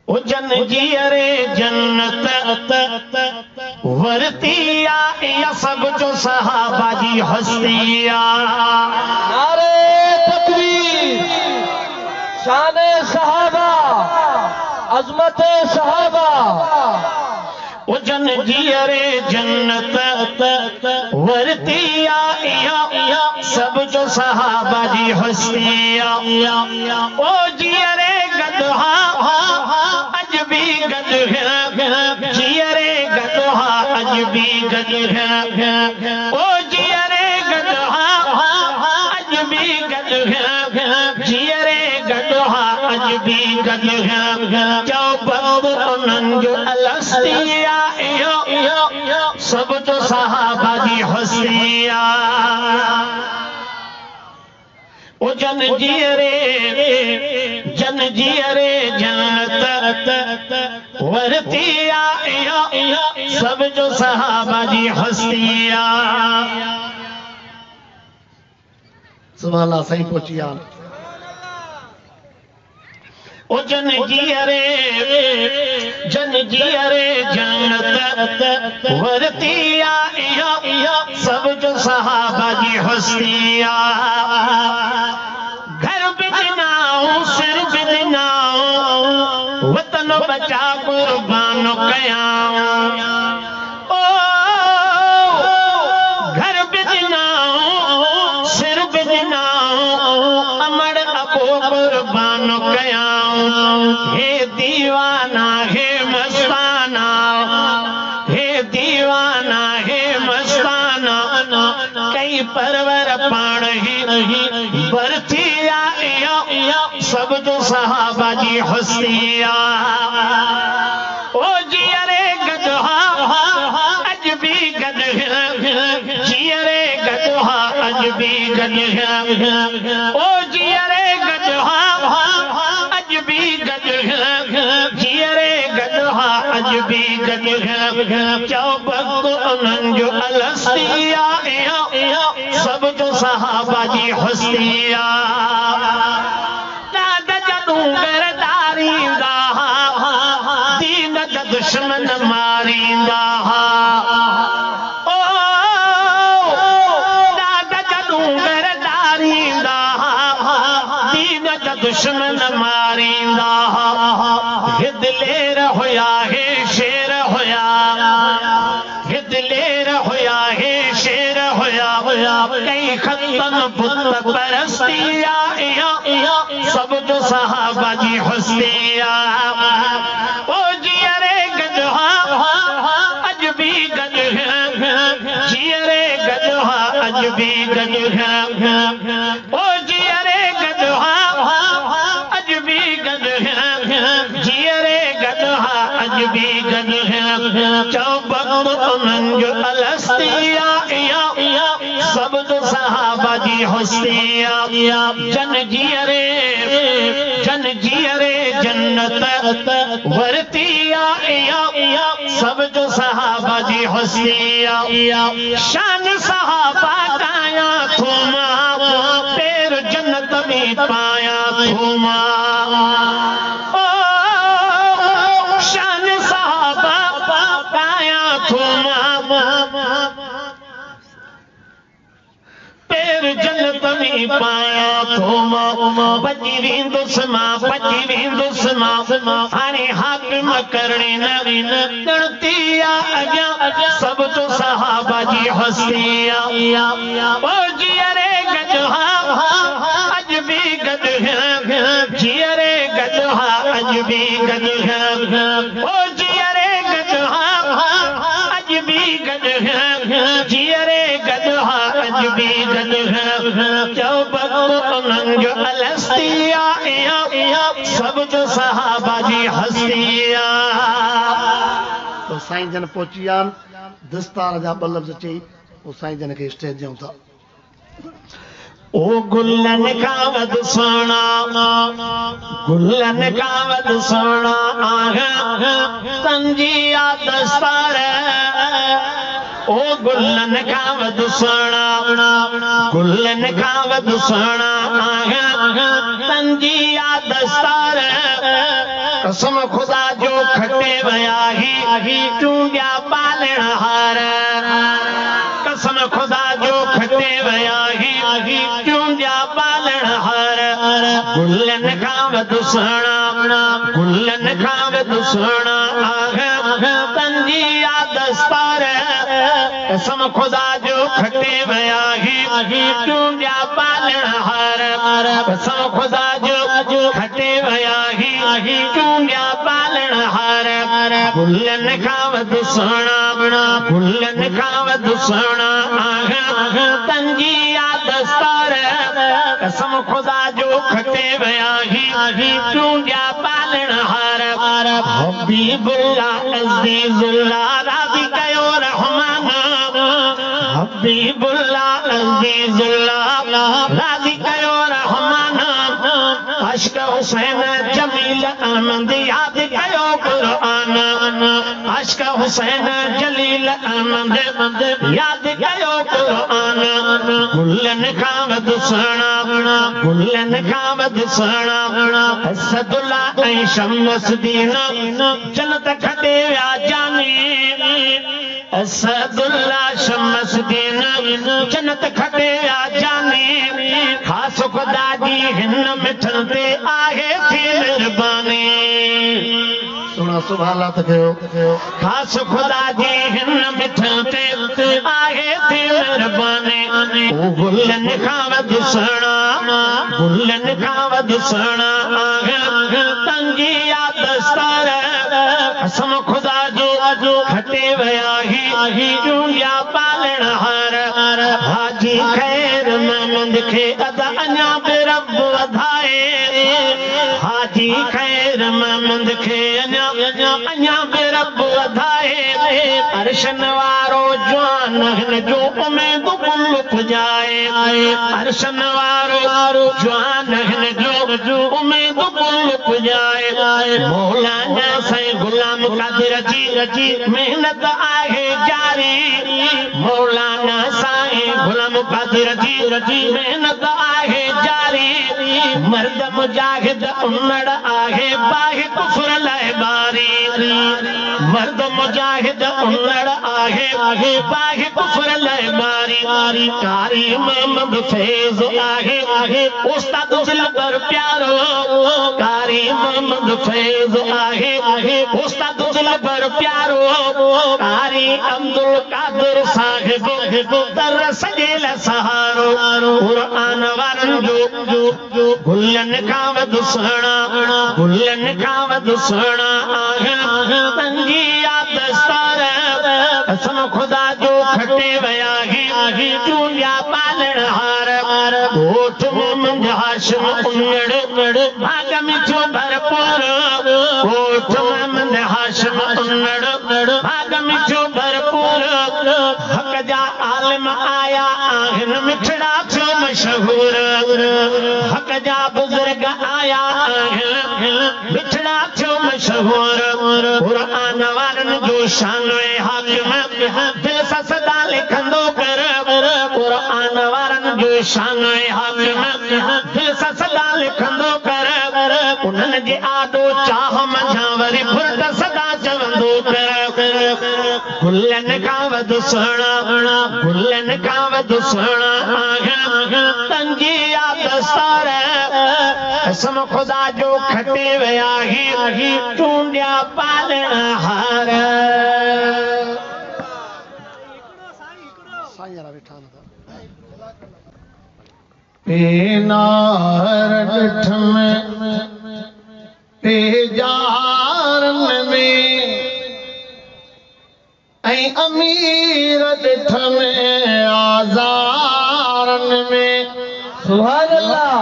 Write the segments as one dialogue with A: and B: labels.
A: ओ जन जियरे जन्नत वरतिया या सब जो सहाबा जी हस्तिया।
B: नारे तकबीर, शान सहाबा, अजमत सहाबा।
A: ओ जन जियरे जन्नत वरतिया या सब जो सहाबा जी हस्तिया। ओ जियरे गदहा अजबी गद जियरे गदहा अजबी गद ओ जियरे गदहा अजबी गद जियरे गदहा अजबी गद जो बब उन्हनि जो अलस्तिया सब जो सहाबा जी हस्तिया। ओ जन जियरे जन्नत वरतिया सब जो सहाबा जी हस्तिया।
C: सुभान अल्लाह सही पहुंचिया।
A: ओ जन जियरे जन्नत वरतिया सब जो सहाबा जी हस्तिया। घर बिजनाऊं सिर बिजनाऊं वतन बचा कुर्बान कयाऊं। ओ घर बिजनाऊं सिर बिजनाऊं अमर अबो कुर्बान कयाऊं। हे दीवाना हे मस्ताना, हे दीवाना हे मस्ताना कई परवर पाण ही बरतिया सब जो सहाबा जी हस्तिया। ओ जियरे गदहा अजबी गद जियरे गदहा अजबी गद ओ जियरे गदहा अजबी गद जियरे गदहा अजबी गद चौबक उन्हनि जो अलस्तिया सब जो सहाबा जी हस्तिया। दादा जदूं गरदारींदा दीन जा दुश्मन मारींदा। ओ दादा जदूं गरदारींदा दीन जा दुश्मन मारींदा। हिदलेर हुया हे शेर हुया, हिदलेर हुया हे शेर हुया। कई खतन बुत परस्तिया सब जो सहाबा जी हस्तिया। ओ जियरे गदहा अजबी गद जियरे गदहा अजबी गद ओ जियरे गदहा अजबी गद जियरे गदहा अजबी गद चौबक उन्हनि जो अलस्तिया सब जो सहाबा जी हस्तिया। जन जियरे जन्नत वरतिया सब जो सहाबा जी हस्तिया। शान सहाबा काया थूमा पैर जन्नत में पाया थूमा। ओ शान सहाबा काया थूमा पैर जन्नत में पाया थूमा। बची वेंदुसि मां हाणे हाकिम करणी न गणतिया अॻियां सब जो सहाबा जी हस्तिया। ओ जियरे गदहा अजबी गद जियरे गदहा अजबी गद ओ जियरे गदहा अजबी गद जियरे गदहा अजबी गद चौबक उन्हनि जो अलस्तिया सब जो सहाबा जी हस्तिया।
C: तो साईं जन पहुंचिया दस्तार जा ॿ लफ़्ज़ चई पोइ साईं जन खे स्टेज ॾियूं था।
A: ओ गुलन का वध सोना, गुलन का वध सोना संजिया दस्तार। ओ गुलन का वध सोना, गुलन का वध सोना संजिया दस्तार। कसम खुदा जो खटे वया ही चूंडिया पालण हार कसम खुदा जो खटे वया ही चूंडिया पालण हार गुलन खां वधु सुहिणा गुलन खां वधु सुहिणा तंजी दस्तार कसम खुदा जो खटे वया ही चूंडिया पालण हार कसम खुदा जो खटे वया ही चूंडिया पालण हार गुलन खां वधु सुहिणा गुलन खां वधु सुहिणा तंजी दस्तार कसम खुदा जो खटे वया ही चूंडिया पालण हार हबीबुल्लाह अज़ीज़ुल्लाह राज़ी कयो रहमान हबीबुल्लाह अज़ीज़ुल्लाह राज़ी कयो रहमान अश्क हुसैन जमील अहमद याद कयो कुरान अश्क हुसैन जलील अहमद याद कयो कुरान गुलन खां वधु सुहिणा गुलन खां वधु सुहिणा असदुल्लाह ऐं शमसुद्दीन जन्नत खटे विया जानी असदुल्लाह शमसुद्दीन जन्नत खटे विया जानी ख़ासि खुदा जी हिन मिठन ते आहे थी महिरबानी
C: सुना सुभाणे अल्लाह त कयो
A: ख़ासि खुदा जी हिन मिठन ते आहे थी महिरबानी ओ गुलन खां वधु सुहिणा गुलन खां वधु सुहिणा तंजी दस्तार कसम खुदा जो खटे वया ही चूंडिया पालण हार हाजी खैर महमूद खे अदा अञा बि रब वधाए हाजी खैर महमूद खे अञा बि रब वधाए अर्शन वारो जवान हिन जो उमेद कुल पुॼाए अर्शन वारो जवान हिन जो उमेद कुल पुॼाए मौलाना साईं गुलाम कादिर जी मेहनत आहे जारी मौलाना साईं गुलाम कादिर जी मेहनत आहे जारी मर्द मुजाहिद उन्नड़ आहे बाहि कुफर लाइ बारी मर्द मुजाहिद उन्नड़ आहे बाहि कुफर लाइ बारी कारी मोहम्मद फैज़ आहे उस्ताद दिलबर प्यारो कारी मोहम्मद फैज़ आहे उस्ताद दिलबर प्यारो कारी अब्दुल कादिर साहिब दर सजेल सहारो कुरान वारन जो गुलन खां वधु सुहिणा गुलन खां वधु सुहिणा तंजी दस्तार कसम खुदा जो खटे वया ही चूंडिया पालण हार ओठ में मुंहिंज हाशिम उन्नड़ भाग मिठो भरपूर ओठ में मुंहिंज हाशिम उन्नड़ भाग मिठो भरपूर हक़ जा आलिम आया आहिनि मिठड़ा थियो मशहूर हक़ जा बुज़ुर्ग आया आहिनि मिठड़ा थियो मशहूर कुरान वारनि जो शान हाकिम दिल सां सदा लिखंदो कर कुरान वारनि जो शान हाकिम दिल सां सदा लिखंदो कर उन्हनि जे आॾो चाह मंझां वरी फुर्त सदा चवंदो कर गुलन खां वधु सुहिणा गुलन खां वधु सुहिणा तंजी दस्तार कसम खुदा जो खटे वया ही चूंडिया पालण हार
C: साईं वारा वेठा आहिनि
A: पेनार ॾिठ में पेजारन में ऐं अमीर ॾिठ में आज़ारन में
B: सुभान अल्लाह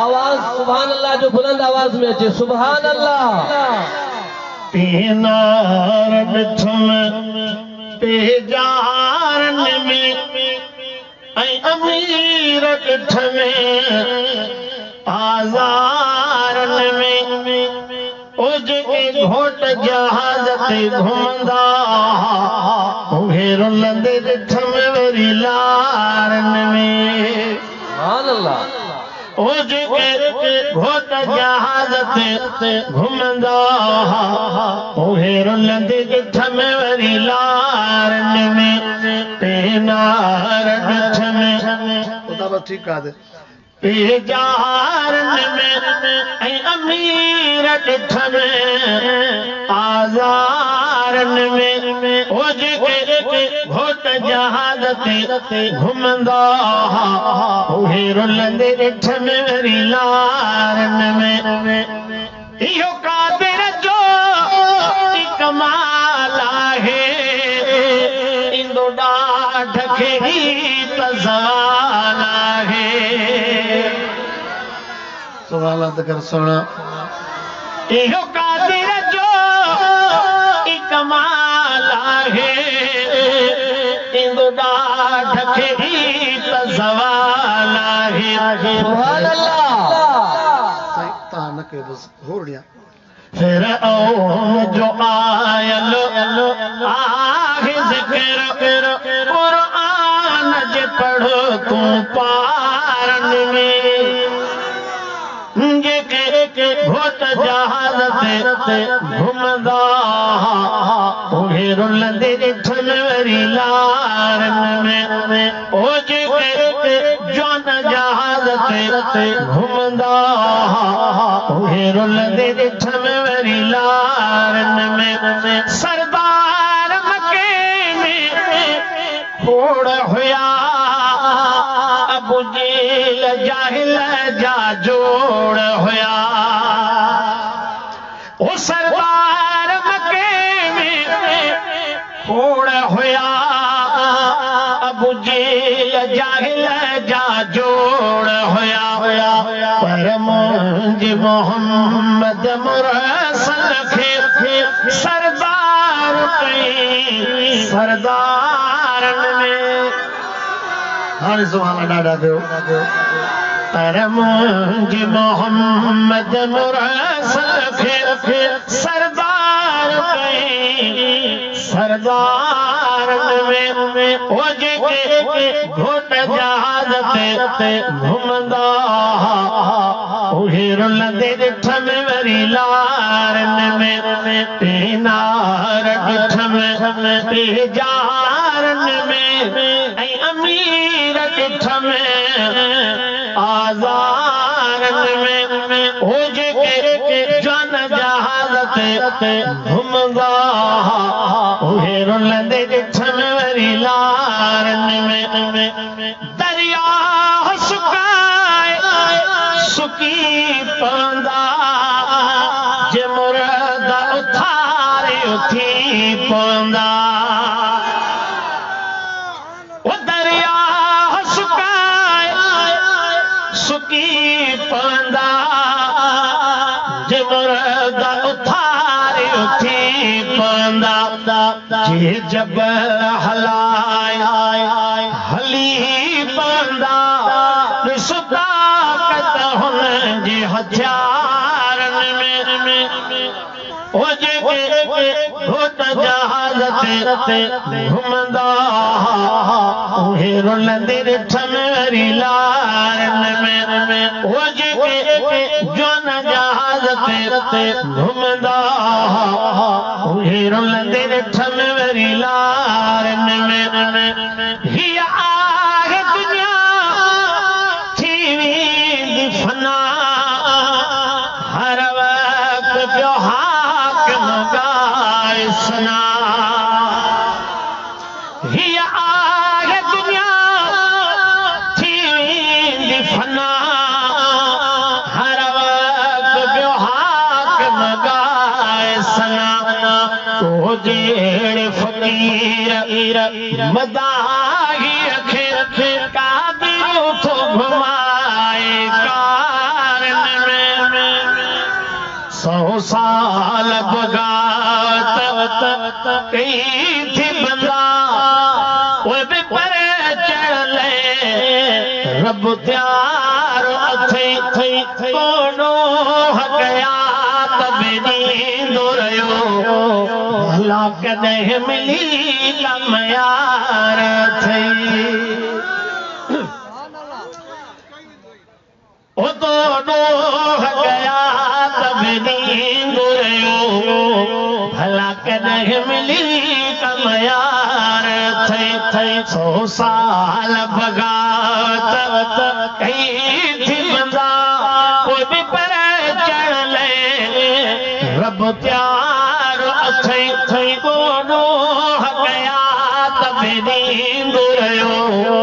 B: आवाज सुभान अल्लाह जो बुलंद आवाज में अचे सुभान अल्लाह
A: पेनार ॾिठ में पेजारन में ऐं अमीर ॾिठ में आज़ारन में ओ जेके घोट जहाज ते घुमंदा उहे रुलंदे ॾिठ में वरी लारन में
B: सुभान अल्लाह
A: ओ जेके घोट जहाज ते घुमंदा उहे रुलंदे ॾिठ में वरी लारन में पेनार ॾिठ में
C: बस ठीक आहे
A: पेजारन में ऐं अमीर ॾिठ में आज़ारन में ओ जेके घोट जहाज ते घुमंदा उहे रुलंदे ॾिठ में वरी लारन में इहो कादिर जो कमाल आहे इंदो ॾाढ खे गीत ज़वाल आहे
C: सुभान अल्लाह कर सुना
A: इहो कादिर जो कमाल आहे इंदो ॾाढ खे गीत ज़वाल आहे
B: सुभान अल्लाह
C: ता न के बस होड़िया
A: फिरऔन जो आयल आहे ज़िक्र क़ुरान जे पढ़ तूं पारन में जेके घोट जहाज ते घुमंदा उहे रुलंदे ॾिठ में वरी लारन में ओ जेके जौन जहाज ते घुमंदा उहे रुलंदे ॾिठ में वरी लारन में सरदार मके में खोड़ हुया अबू जेल जाहिल जा जोड़ हुया ओ सरदार मके में खोड़ हुया अबू जेल जाहिल जा जोड़ हुया पर मुंहिंजे मोहम्मद मुरसल खे सरदार कई सरदारन में
C: हाणे सुभाणे ॾाढा थियो
A: पर मुंहिंजे मोहम्मद मुरसल खे सरदार कई सरदारन में ओ जेके घोट जहाज ते घुमंदा उहे रुलंदे ॾिठ में वरी लारन में पेनार ॾिठ में पेजारन में ऐं अमीर ॾिठ में आज़ारन में ओ जेके जौन जहाज ते घुमंदा उहे रुलंदे ॾिठ में वरी लारन में दरिया सुकाए सुकी पवंदा जे मुर्द उथारे उथी पवंदा ओ दरिया सुकाए सुकी पवंदा जे मुर्द उथारे उथी पवंदा जे जबल हलाए हली पवंदा ताक़त हुन जे हथियारन में ओ जेके घोट जहाज ते घुमंदा उहे रुलंदे ॾिठ में वरी लारन में ओ जेके जौन जहाज ते घुमंदा उहे रुलंदे ॾिठ में वरी लारन में हीअ आहे दुनिया थी वेंदी फना हर वक्त पियो हाकिम ॻाए सना हीअ आहे दुनिया थी वेंदी फना हर वक्त पियो हाकिम ॻाए सना तो जहिड़े फ़क़ीर मदाहीअ खे कादिर थो घुमाए कारन में 100 साल बगावत कई थी बंदा उहे बि पर चढ़ले रब त्यार अथई कोनो हक़यात बि ॾींदो रहियो भला कॾहिं मिली लमयार अथई ओ तो डोह गया तब नींद रहो भला कदह मिली कम यार थे 100 साल बगावत कहीं थी बंदा कोई भी पर चढ़ ले रब प्यार थे तो डोह गया तब नींद रहो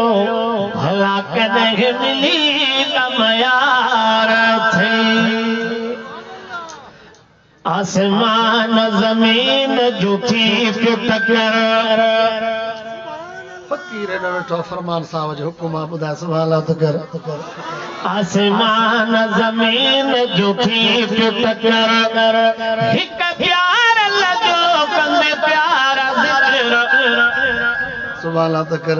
A: भला कदह मिली कम यार थे आसमान जमीन झूठी पियो टकर
C: फकीर एॾो वेठो फरमान साहब जो हुकुम आहे ॿुधाए सुभाणे अल्लाह त कर
A: आसमान जमीन झूठी पियो टकर हिक प्यार लॻो कंदे प्यारा ज़िक्र
C: सुभाणे अल्लाह त कर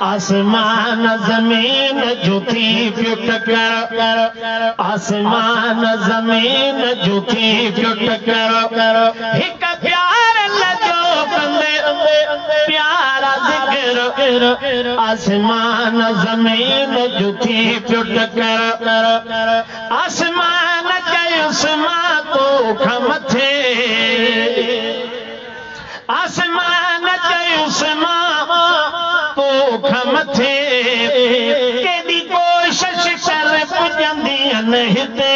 A: आसमान जमीन झूठी पियो टकर आसमान जमीन झूठी पियो टकर हिक प्यार लॻो कंदे प्यारा ज़िक्र आसमान जमीन झूठी पियो टकर आसमान कयुसि मां तोखां मथे आसमान कयुसि मां तोखां मथे केॾी कोशिश कर पुॼंदी न हिते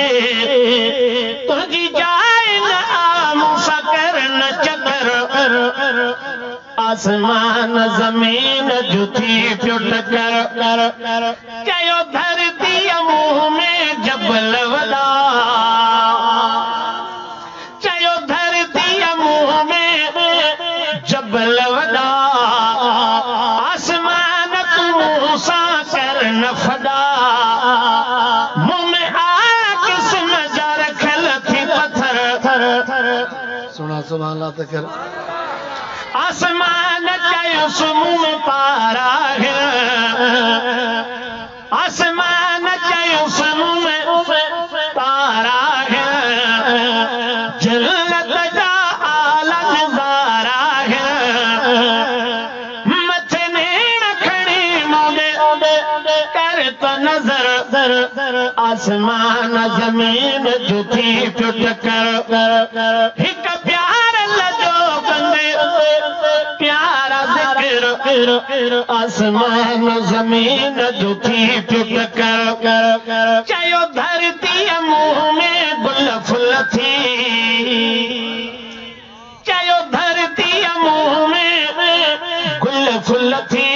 A: तुंहिंजी जाइ न आ मूंसां कर न चकर आसमान ज़मीन झूठी पियो टकर चयो धरतीअ मुंहुं में जबल वॾा चयो धरतीअ मुंहुं में जबल वॾा आसमान तूं सां कर न फॾा मुंह में आला क़िस्म जा रखियल थी पत्थर
C: सुना सुभाणे अल्लाह त कर
A: आसमान चयुसि मुंह में पारा है आसमान चयुसि मुंह में पारा है जन्नत जा आला नज़ारा है मथे नेण खणी मुंडे कर त नज़र आसमान ज़मीन झूठी पियो टकर हिक प्यार लॻो कंदे प्यारा ज़िक्र आसमान ज़मीन झूठी पियो टकर चयो धरतीअ मुंहुं में गुल फुल थी चयो धरतीअ मुंहुं में गुल फुल थी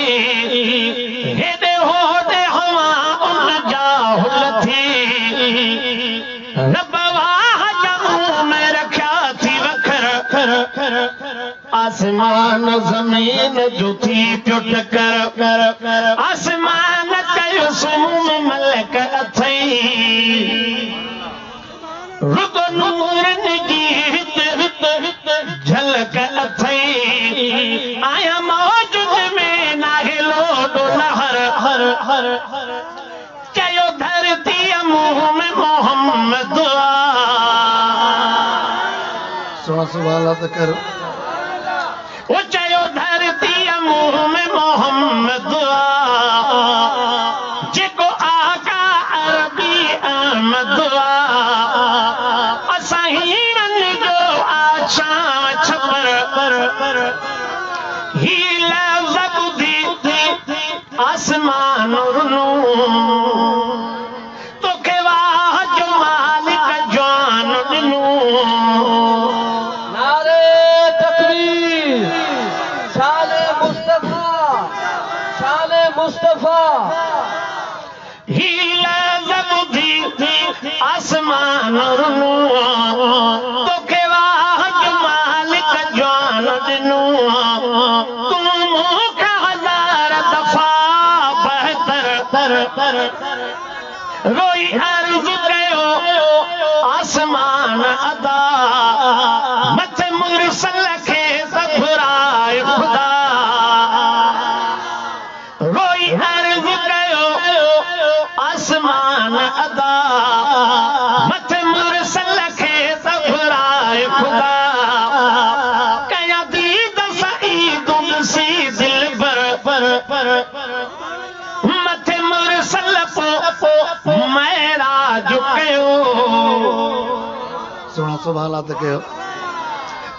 A: हेॾे होॾे हवा उन जा हुल थी रब वाह जा मुंह में रखिया थी वखर आसमान ज़मीन झूठी पियो टकर आसमान कयुसि मुंह में मलक अथई रुगो नूरनि जी हित झलक अथई आया मौजूद में नाहे लोॾो लहर चयो धरतीअ मुंह में मोहम्मद
C: सुना सुभाणे अल्लाह त कर
A: वो चयो धरतीअ मुंह में मोहम्मद जेको आका अरबी अहमद असां हीरनि जो आछां छपर ही लफ़्ज़ ॿुधी आसमान रुनो तोखे वाह जो मालिक जान ॾिनो
B: नारे तकबीर शान मुस्तफा
A: ही लफ़्ज़ ॿुधी आसमान रुनो तोखे वाह जो मालिक जान ॾिनो तूं मूंखां हज़ार दफ़ा बहितर रोई अर्ज़ कयो आसमान अदा मथे मुरसल खे घुराए खुदा रोई अर्ज़ कयो आसमान अदा मथे मुरसल खे घुराए खुदा कया दीद सईद सी दिल पर मथे मुरसल मैरा
C: सुभान अल्लाह त कयो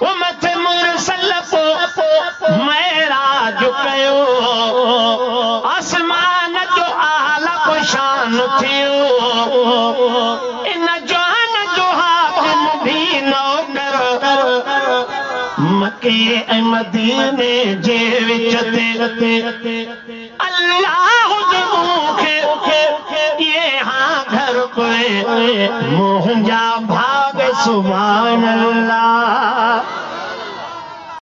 A: वो मथे मुरसल पो मेराज कयो आसमान जो आला को शान थियो इन जहान जो हाकिम भी नौकर मके ऐं मदीने जे विच ते अल्लाह जो मुखे ये हाँ घर पे मुंहिंजा भाग सुभान अल्लाह